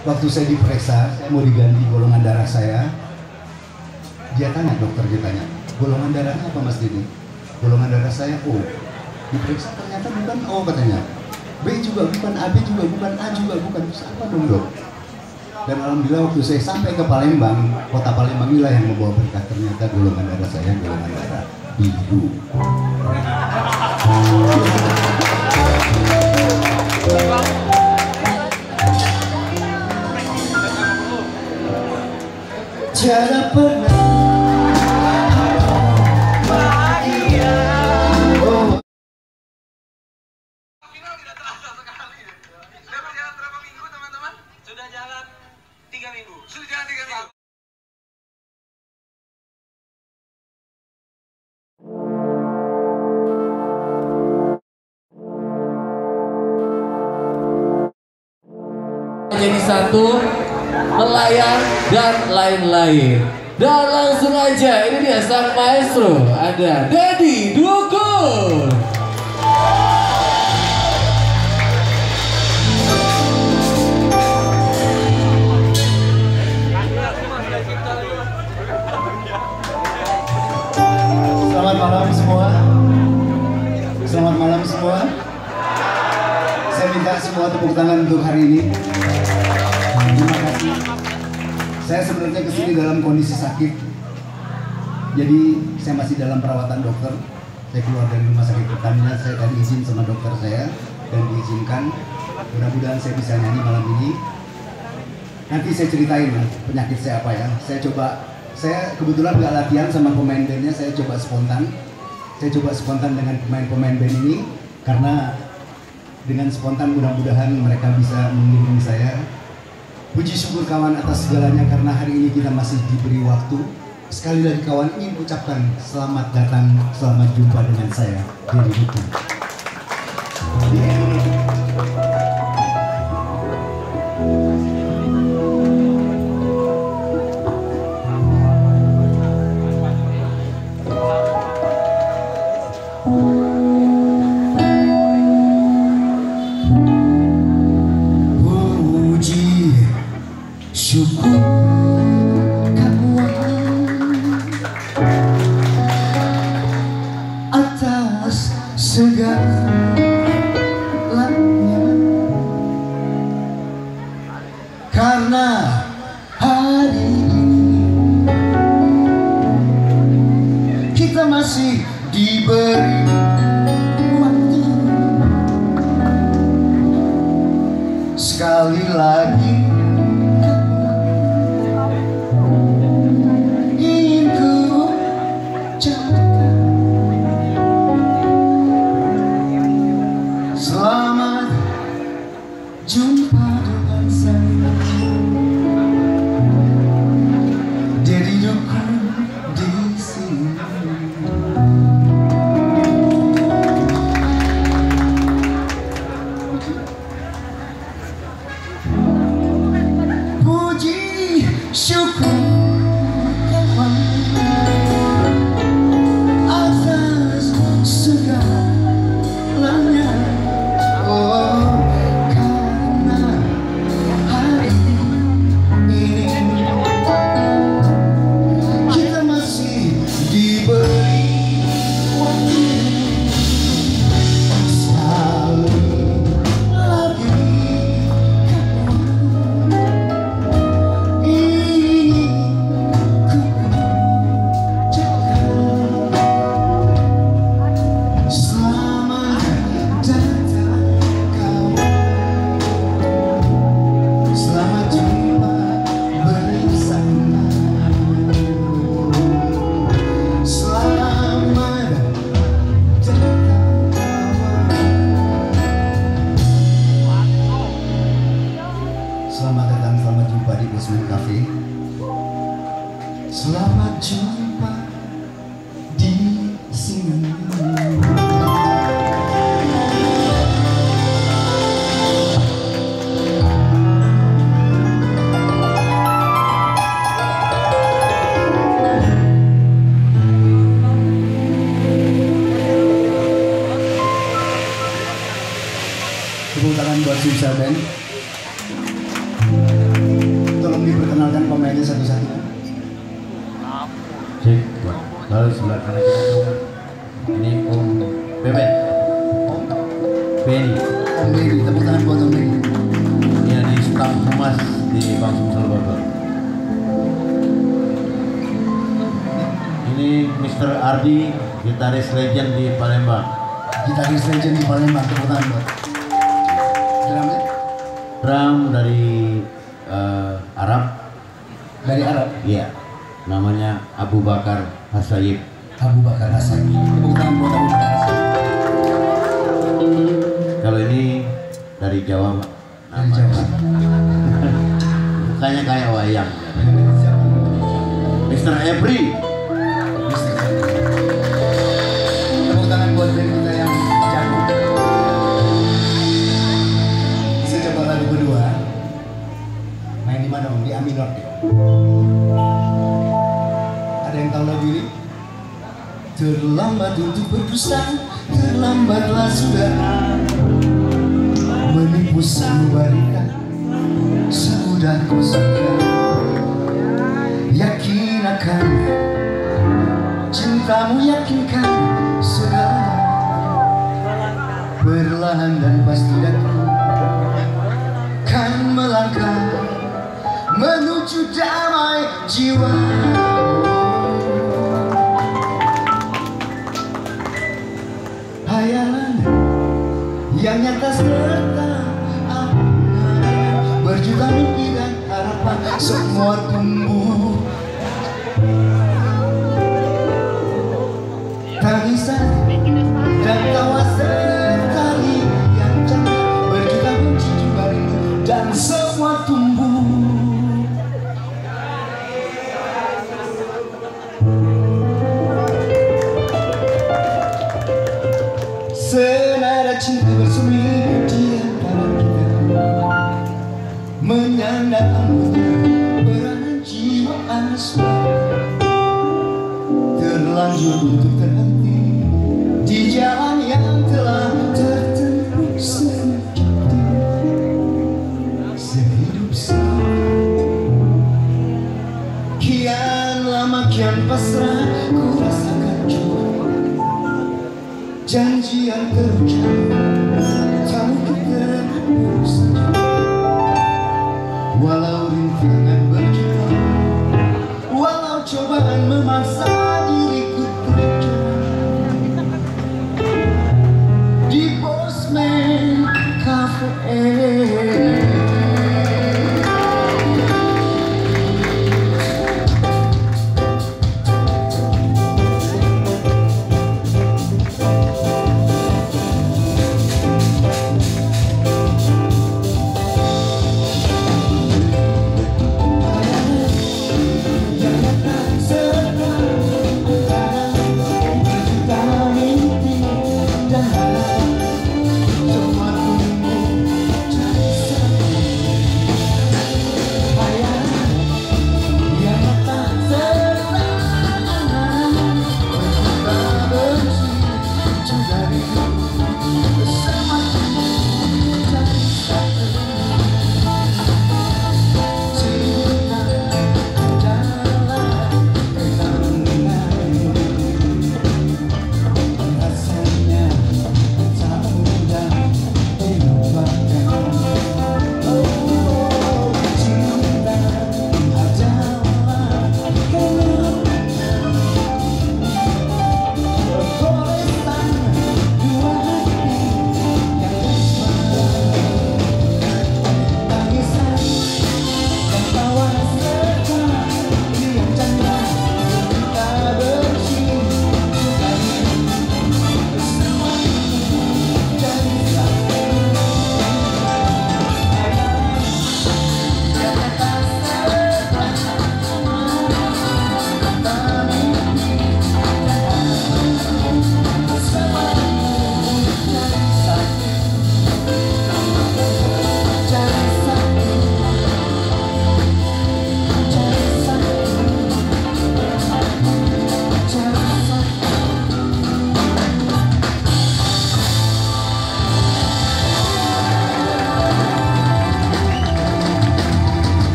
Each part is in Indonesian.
Waktu saya diperiksa, saya mau diganti golongan darah saya. Dia tanya, dokter dia tanya, golongan darahnya apa Mas Didi? Golongan darah saya O. Diperiksa ternyata bukan O katanya. B juga bukan, AB juga bukan, A juga bukan. Terus apa dong dok? Dan alhamdulillah waktu saya sampai ke Palembang, kota Palembang inilah yang membawa berkah. Ternyata golongan darah saya golongan darah biru. Tiada pernah bahagia. Oh. Final tidak terasa sekali. Sudah berjalan berapa minggu teman-teman? Sudah jalan 3 minggu. Sudah jalan 3 minggu. Jadi satu, melayang dan lain-lain. Dan langsung aja, ini dia sang maestro, ada Deddy Dukun. Selamat malam semua. Selamat malam semua. Saya minta semua tepuk tangan untuk hari ini. Terima kasih. Saya sebenarnya kesini dalam kondisi sakit. Jadi saya masih dalam perawatan dokter. Saya keluar dari rumah sakit Pertamina. Saya tadi izin sama dokter saya dan diizinkan. Mudah-mudahan saya bisa nyanyi malam ini. Nanti saya ceritain penyakit saya apa ya. Saya kebetulan nggak latihan sama pemain bandnya. Saya coba spontan. Saya coba spontan dengan pemain-pemain band ini karena dengan spontan mudah-mudahan mereka bisa mengiringi saya. Puji syukur kawan atas segalanya karena hari ini kita masih diberi waktu. Sekali lagi kawan ingin ucapkan selamat datang, selamat jumpa dengan saya, Deddy Dukun. Syukur kamu atas segalanya, karena hari ini kita masih diberi waktu. Sekali lagi selamat jumpa dengan saya, Deddy Dukun di sini. Puji syukur kawan atas segalanya. Selamat datang, selamat jumpa di Basement Cafe. Selamat jumpa di sini. Tepuk tangan buat Susah Band. Tolong diperkenalkan pemainnya satu-satu. Cek, lalu sebelah kanan kita ini Om Bebet, Benny. Om Benny, tepuk tangan buat Om Benny. Ini di staf humas di Bank Sumsel Bogor. Ini Mr. Ardi, gitaris legend di Palembang. Gitaris legend di Palembang, tepuk tangan buat. Drumnya? Drum dari Arab. Dari Arab. Iya, namanya Abu Bakar Hasayib. Abu Bakar Hasan. Tepuk tangan buat Abu Bakar Hasan. Kalau ini dari Jawa, Pak. Dari Jawa. Mukanya kayak wayang. Mr. Ebri. Tepuk tangan buat band kita yang jago. Bisa coba lagu kedua. Main di mana Om? Di A minor. Ada yang tahu lagu ini? Terlambat untuk berdusta, terlambatlah sudah menipu sang wanita. Sudah kau suka yakin akan cintamu, yakinkan segala perlahan dan pasti datang kan melangkah menuju damai jiwa. Hayalan yang nyata serta angan, berjuta mimpi dan harapan semua tumbuh. Tangisan dan tawa sekali yang cantik, berjuta benci juga rindu dan semua tumbuh. Senada cinta bersemi di antara kita, menyandang anggota peranan jiwa asmara, terlanjur untuk terhenti di jalan yang telah tertempuh sehidup kian lama kian pasrah ku rasakan jua. Janji yang terucap tak mungkin terhapus saja. Walau rintangan berjuta, walau cobaan memaksa diriku terjang di Postman Cafe.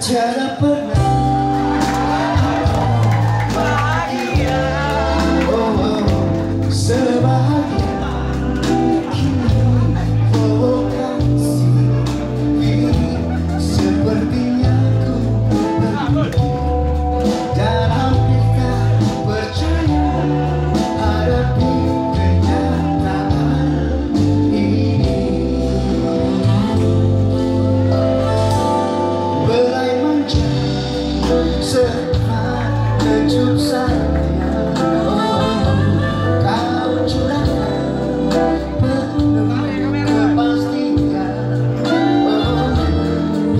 tiada pernah bahagia, sebahagia kini, kasih sepertinya ku berhenti dalam kita percaya hadapi kenyataan ini. Belai manja serta kecup saya, kau curahkan penuh kepastian,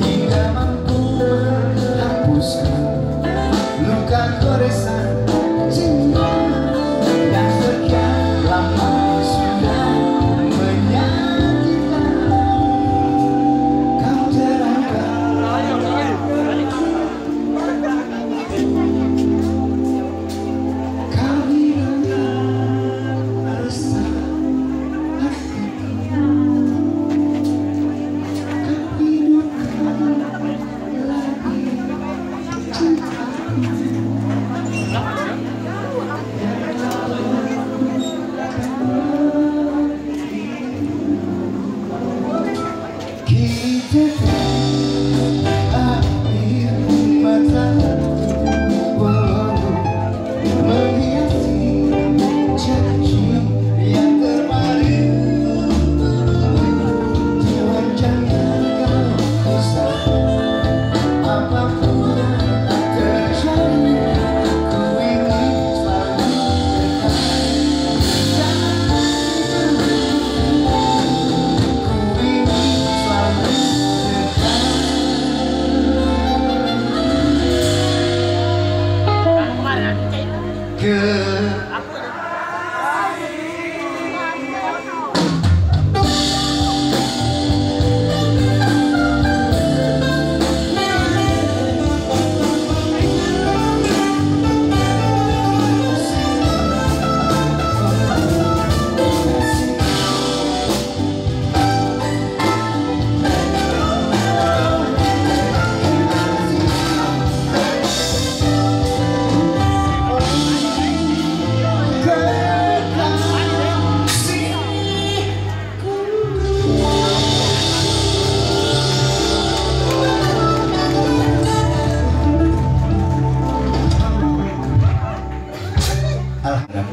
hingga mampu menghapuskan luka goresan cinta yang sekian lama sudah menyakitkan. Kau terangkan kau hilangkan resah hatiku, kau hidupkan lagi cintaku. Kita air mata menghiasi janji yang terbaru. Tuhan jangan kau pisah, apapun yang terjadi, ku ingin selalu dekat. Ku ingin selalu dekat.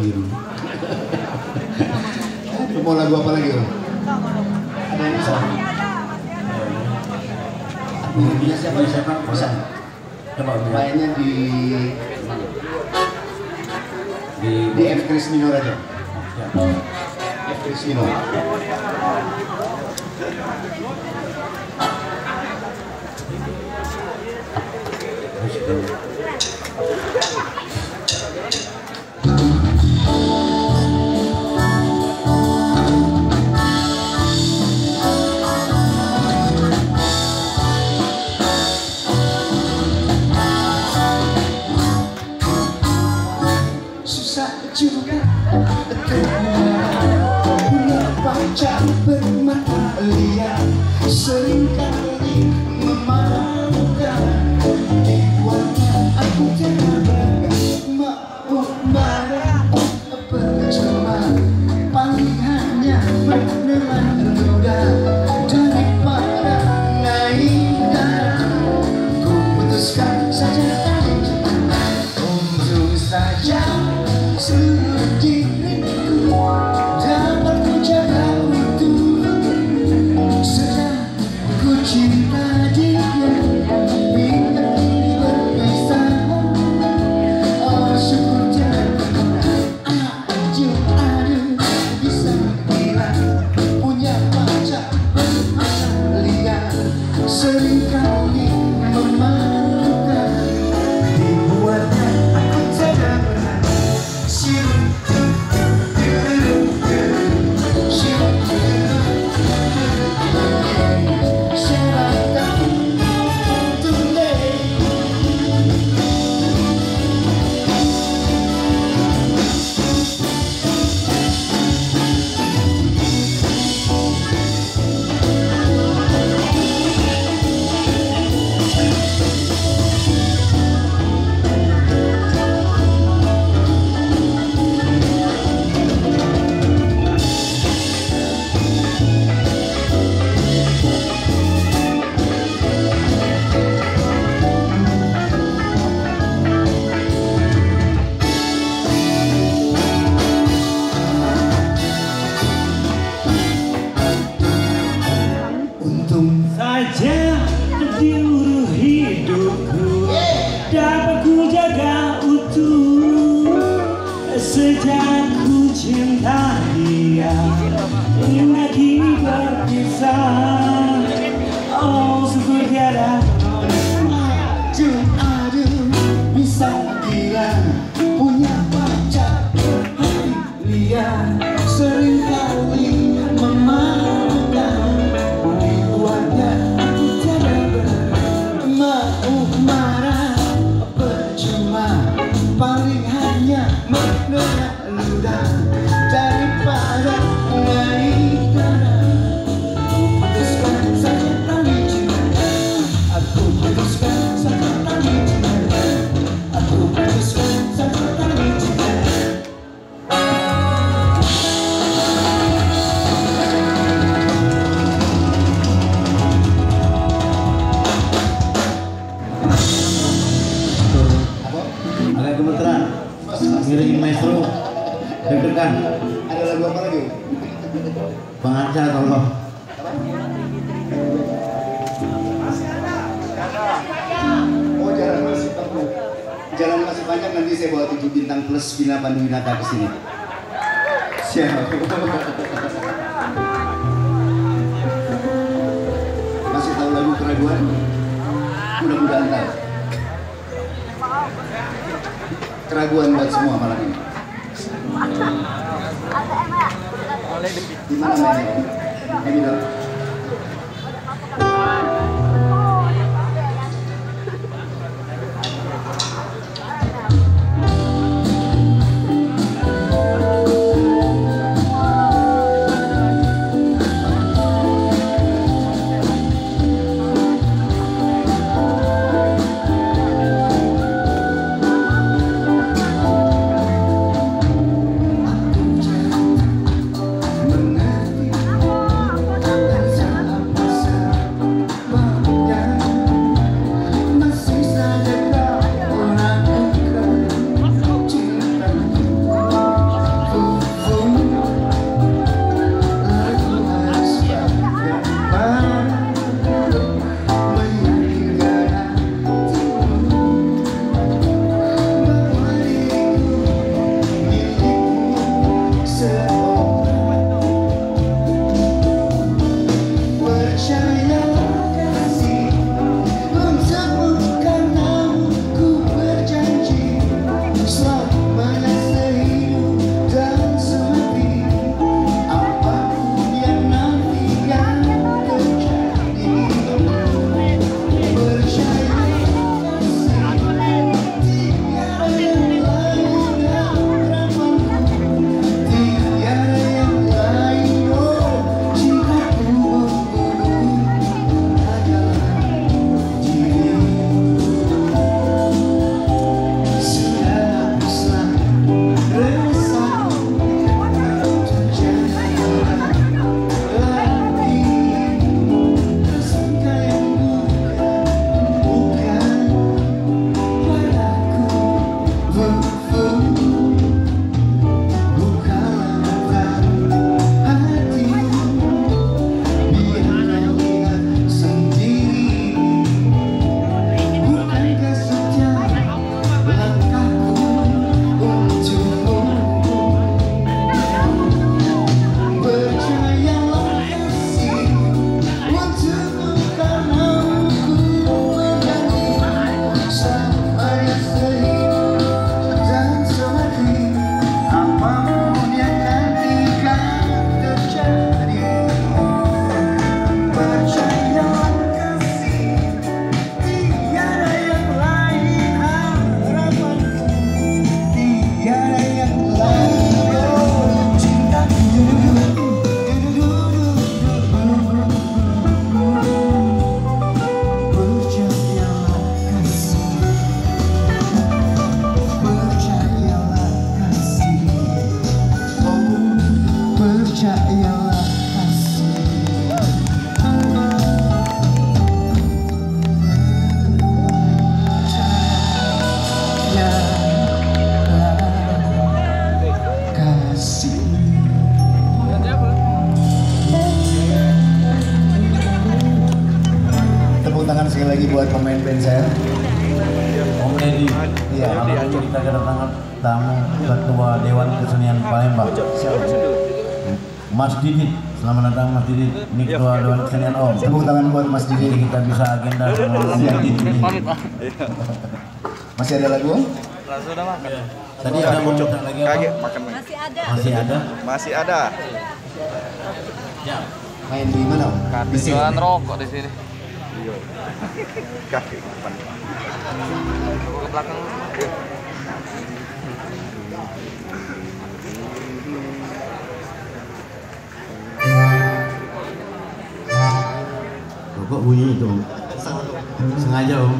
Biru. Mau lagu apa lagi, Om? Ada yang bisa? Bisa siapa? Bisa. Coba Mainnya di F Kris minor aja. F Kris minor. Susah juga punya pacar bermata liar, seringkali memalukan, dibuatnya aku tidak mau marah percuma, paling hanya menelan ludah daripada naik darah. Ku putuskan saja untung saja seluruh diriku dapat ku jaga utuh. Sudah ku cinta dia hingga kini berpisah. Oh syukur jangan aduh bisa bilang punya pacar bermata liar, seringkali memalukan, dibuatnya aku tidak pernah ngiringin maestro deg-degan. Ada lagu apa lagi? Bang Anca tolong. Oh, jalan masih panjang, nanti saya bawa 7 bintang plus Vina Panduwinata ke sini. Siap. Masih tahu lagu Keraguan? Mudah-mudahan tahu. Keraguan buat semua malam ini. Di mana mainnya? Ini dong. Sekali lagi buat pemain band saya. Om Deddy. Iya. Kita kedatangan tamu Ketua Dewan Kesenian Palembang. Mas Didit. Selamat datang Mas Didit. Ini Ketua Dewan Kesenian Om. Tepuk tangan buat Mas Jadi Didi. kita bisa agenda sama Om Didit ini. Masih ada lagu? Sudah makan. Tadi ada mau coba lagi apa? Kaget makan lagi. Masih ada. Masih ada? Masih ada. Ya. Main di mana? Om? Di sini. Jualan rokok di sini. Kaki depan. Ke belakang. Kok bunyi itu Om? Sengaja Om.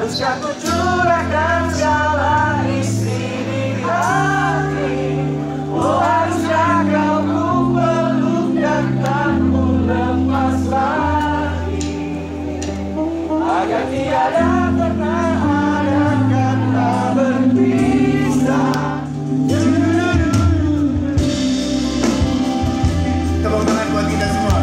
Haruskah ku curahkan segala isi di hati? Oh haruskah kau ku peluk dan tak ku lepas lagi, agar tiada pernah ada kata berpisah. Tepuk tangan buat kita semua.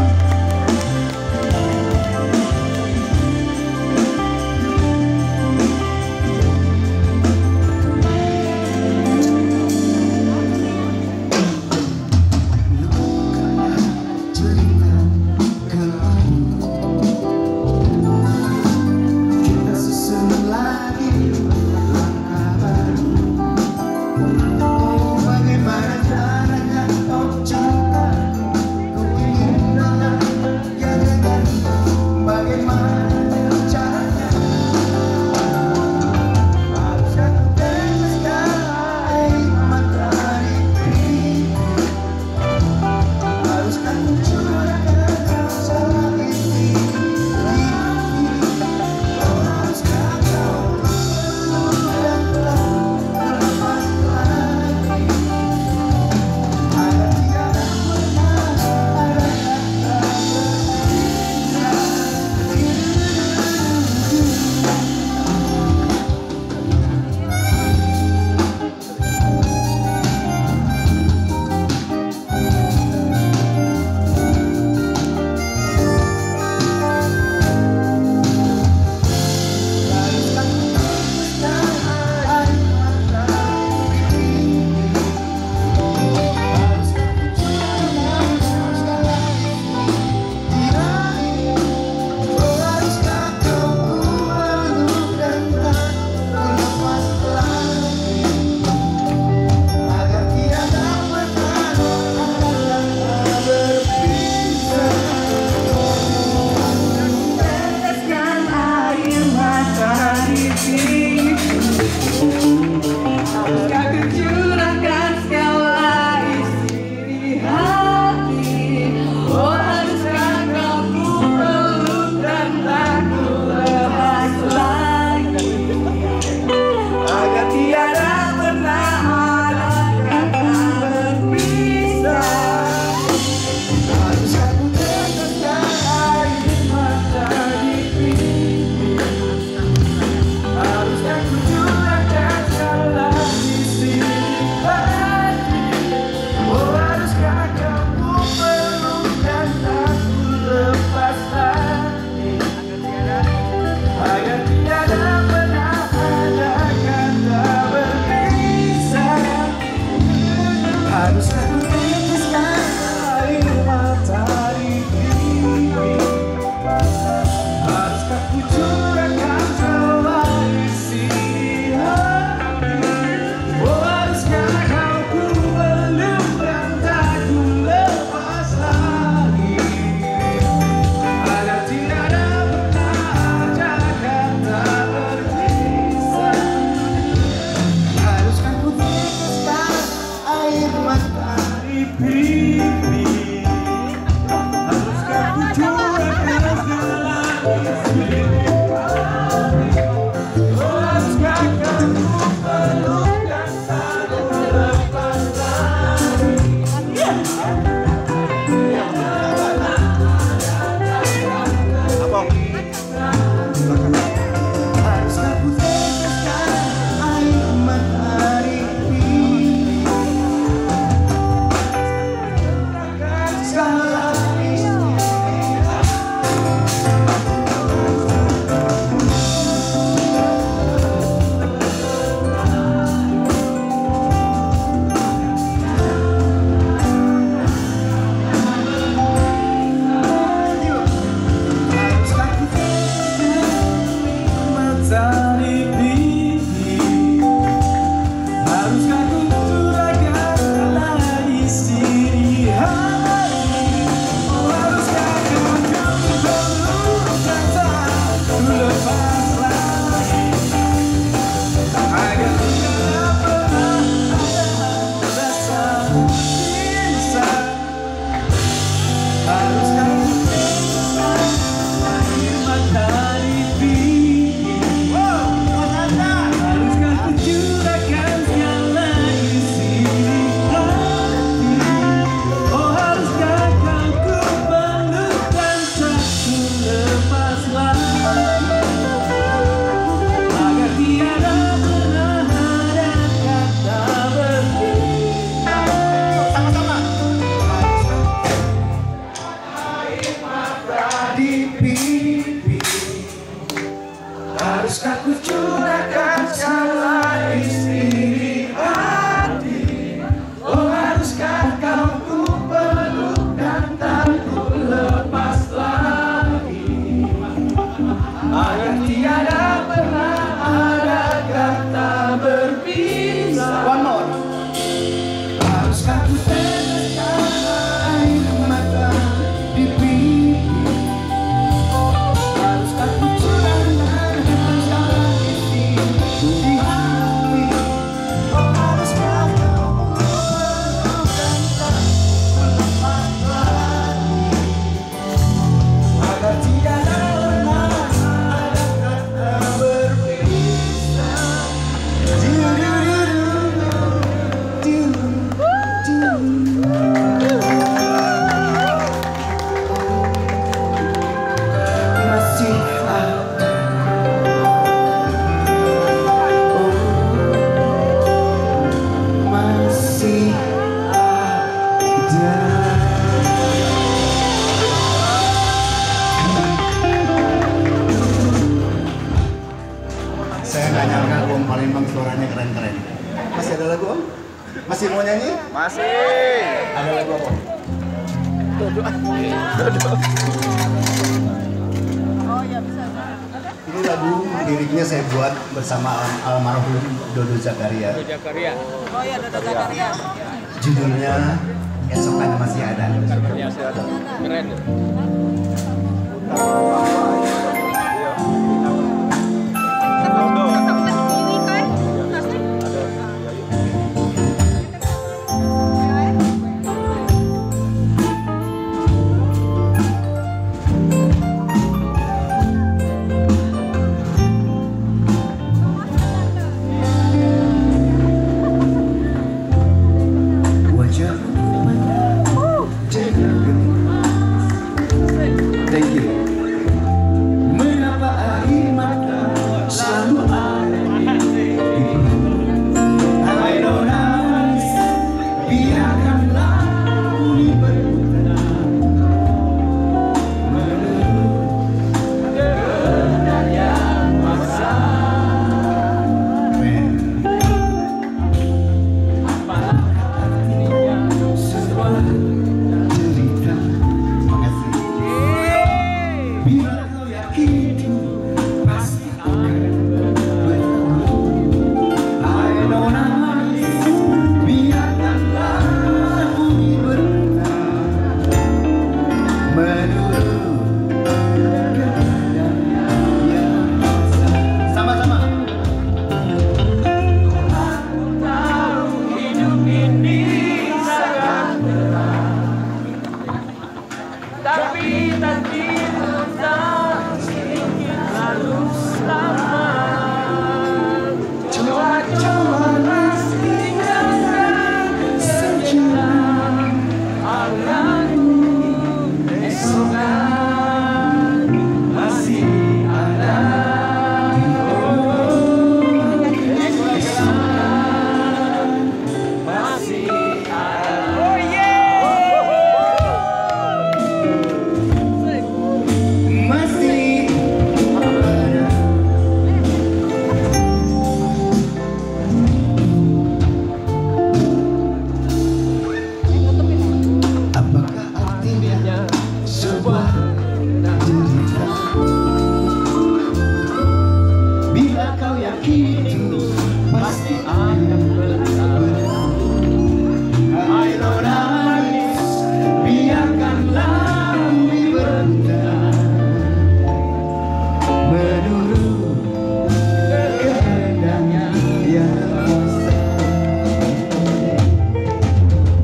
di pipi. Haruskah ku curahkan salah isi hati? Oh haruskah kau ku peluk dan tak ku lepas lagi, agar tiada pernah ada kata berpisah. One more. Haruskah ku teteskan air mata di pipi? Haruskah ku curahkan segala isi di hati? Oh haruskah kau peluk dan tak lepas lagi, agar tidak pernah ada kata berpisah. Masih ada, oh masih ada. Saya nggak nyangka Om Palembang suaranya keren-keren. Masih ada lagu Om? Masih mau nyanyi? Masih. Ada lagu apa? Ini lagu liriknya saya buat bersama almarhum Dodo Zakaria. Oh iya, Dodo Zakaria. Judulnya Esokan Masih Ada. Masih ada. Keren. Thank you. Mengapa air mata selalu ada di air nangis, biarkanlah bumi berputar menurut kehendak yang masa. Apalah artinya sebuah cerita. Makasih. Bila kau yakin pasti akan berlalu, air nangis, biarkanlah bumi berputar menurut kehendak yang masa. Sama-sama. Aku tahu hidup ini sangat berat, tapi takdirmu tak sedikit lalu selamat. Coba-cobalah tinggalkan sejenak anganmu, esokan masih ada. Oh, esokan masih ada. Oh yeah. Masih ada. Apakah artinya sebuah cerita? Bila kau yakin pasti akan berlalu, air nangis, biarkanlah bumi berputar menurut kehendaknya yang masa.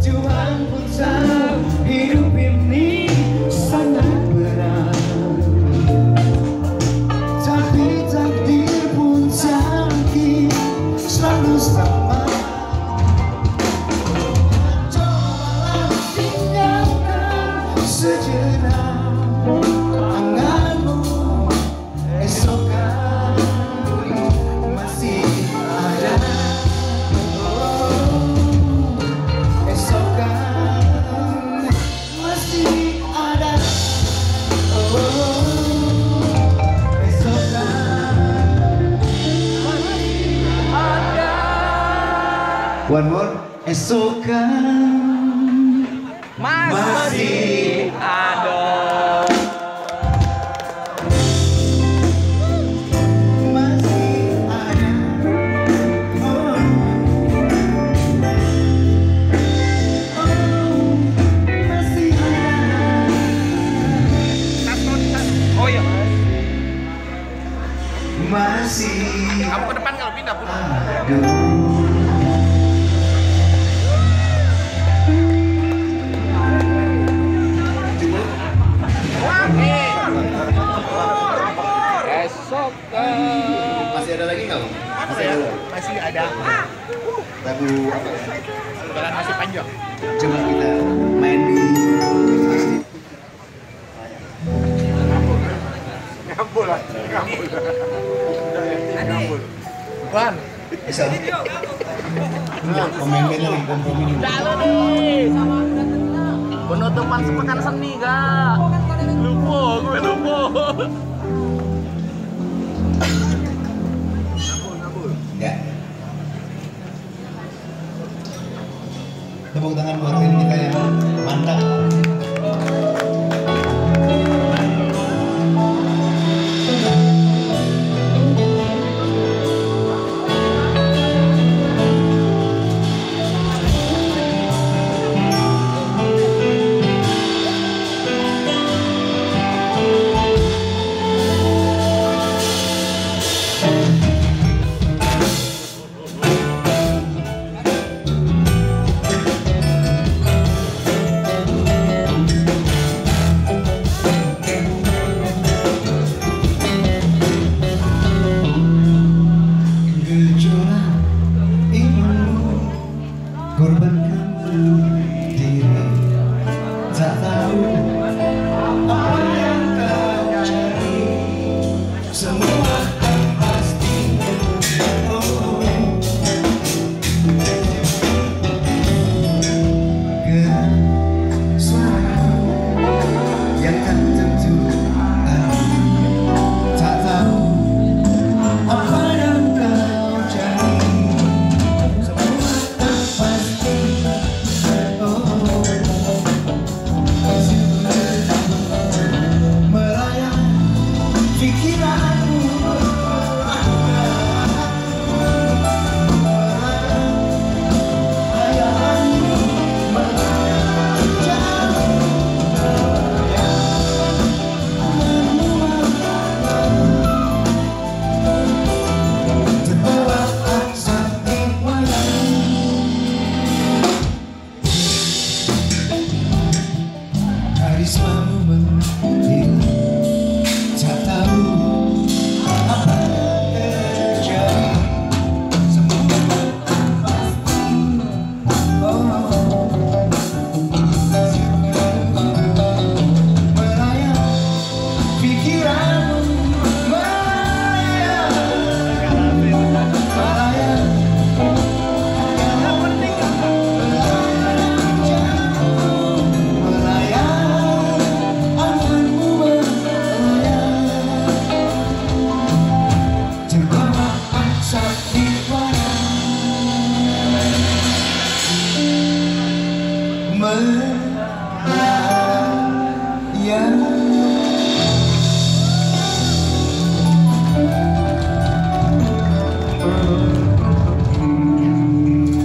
Tuhan pun tahu hidup ini sangat berat, keesokan masih ada. Oh iya, masih kamu ke depan kalau pindah pun. Esok masih ada lagi nggak? Masih ada. Masih ada. Lagu apa? Jalan masih panjang. Coba kita main di Ngambul lah, ngambul. Ngambul. Ban. bisa. Pemain-pemainnya lagi kompromi. penutupan sepekan seni kak. Lupa, gue lupa. Ya. Tepuk tangan buat tim kita yang mantap.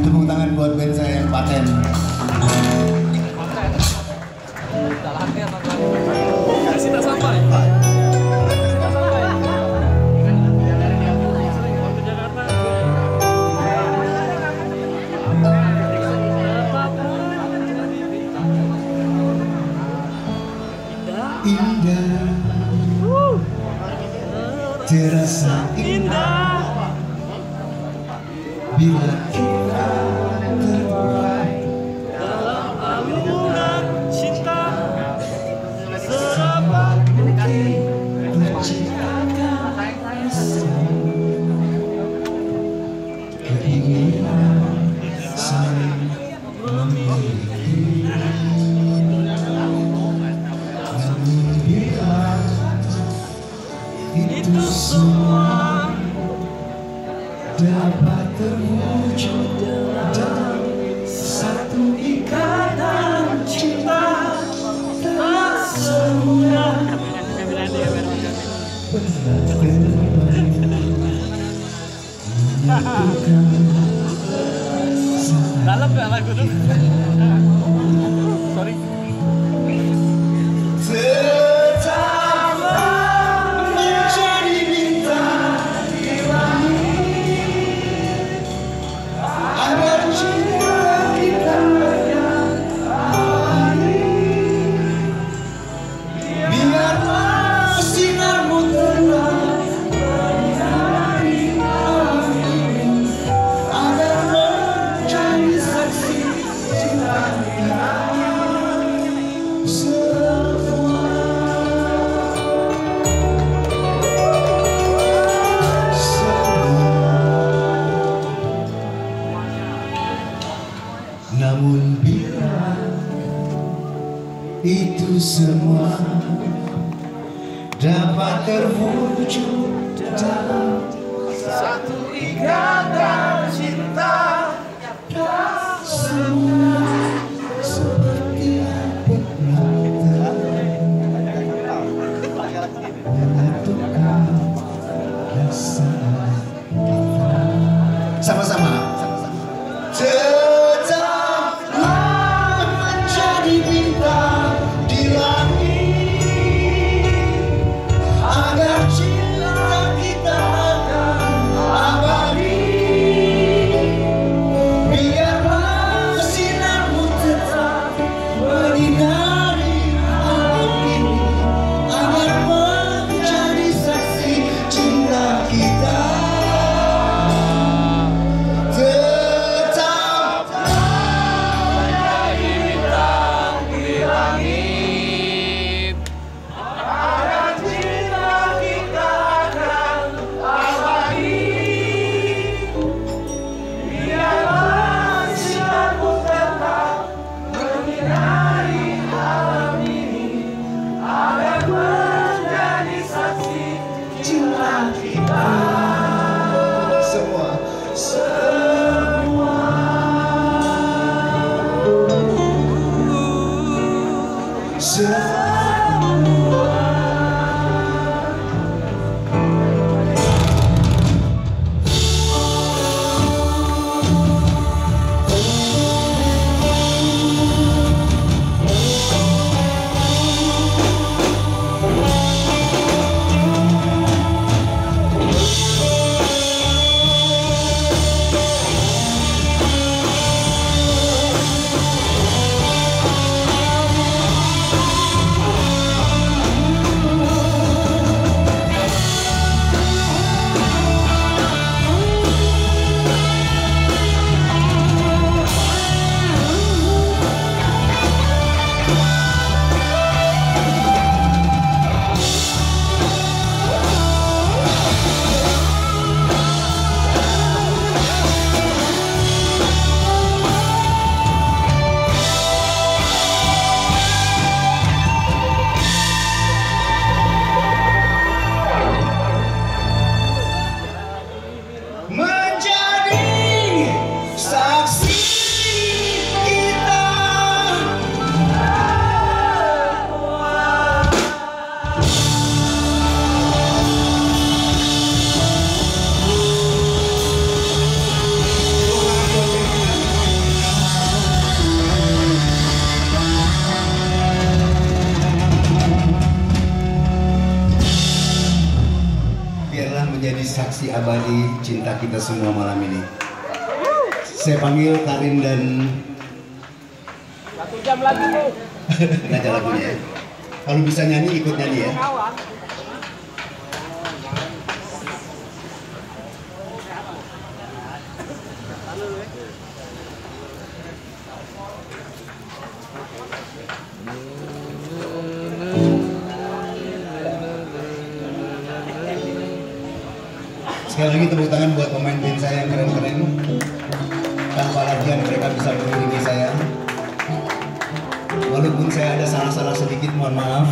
Tepuk tangan buat band saya yang paten. Kasih tak sampai. Indah, terasa indah bila kita terbuai Dalam alunan cinta serapat mungkin terciptakan keinginan saling memiliki. Itu semua dapat terwujud dalam Dalam gak lagu tuh? Sorry. Tetaplah menjadi bintang di langit, agar cinta kita abadi. Biarlah sinarmu terang menyinari alam ini, agar menjadi saksi cinta kita semua. Namun bila itu semua dapat terwujud dalam satu ikatan cinta, semua seperti api menyatukan rasa kita. Sama-sama. Tetaplah menjadi bintang di langit, agar cinta kita akan abadi. Biarlah sinarmu tetap menyinari alam ini, agar menjadi saksi cinta kita. Menjadi saksi abadi cinta kita semua malam ini. Saya panggil Karin dan 1 jam lagi Bu. Nada lagunya. Kalau bisa nyanyi ikut nyanyi ya. Sekali lagi tepuk tangan buat pemain band saya yang keren-keren. Tanpa latihan mereka bisa mengiringi saya. Walaupun saya ada salah-salah sedikit, mohon maaf.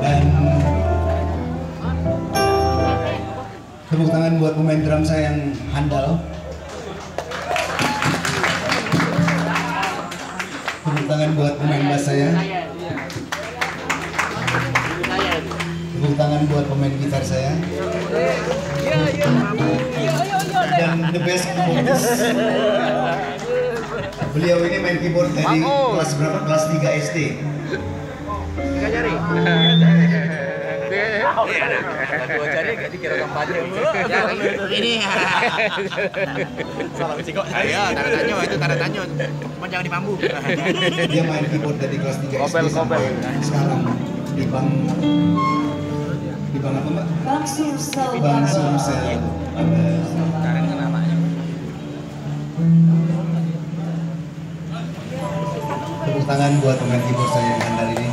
Dan tepuk tangan buat pemain drum saya yang handal. Tepuk tangan buat pemain bass saya. Tepuk tangan buat pemain gitar saya. Dan the best keyboardist. Beliau ini main keyboard dari kelas berapa? Kelas 3 SD. 3 jari. Dua jari gak dikira kampanye. Ini. Salam sih kok. Ayo, tanda tanya itu tanda tanya. Cuma jangan di bambu. Dia main keyboard dari kelas 3 SD sampai sekarang di bank apa Mbak? Bang Sumsel. Bang Sumsel. Karen kan namanya. Tepuk tangan buat pemain keyboard saya yang handal ini.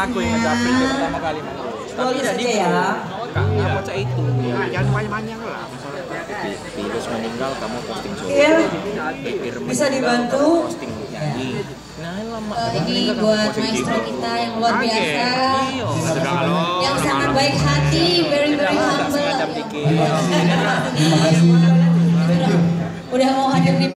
Aku yang ngejapri pertama kali. Tapi saja ya. Nggak baca itu. Jangan banyak-banyak lah. Virus meninggal kamu posting solo. Iya. Bisa dibantu. Posting nyanyi. Ini buat maestro kita yang luar biasa, yang sangat baik hati, very humble. Terima kasih. Udah mau hadir di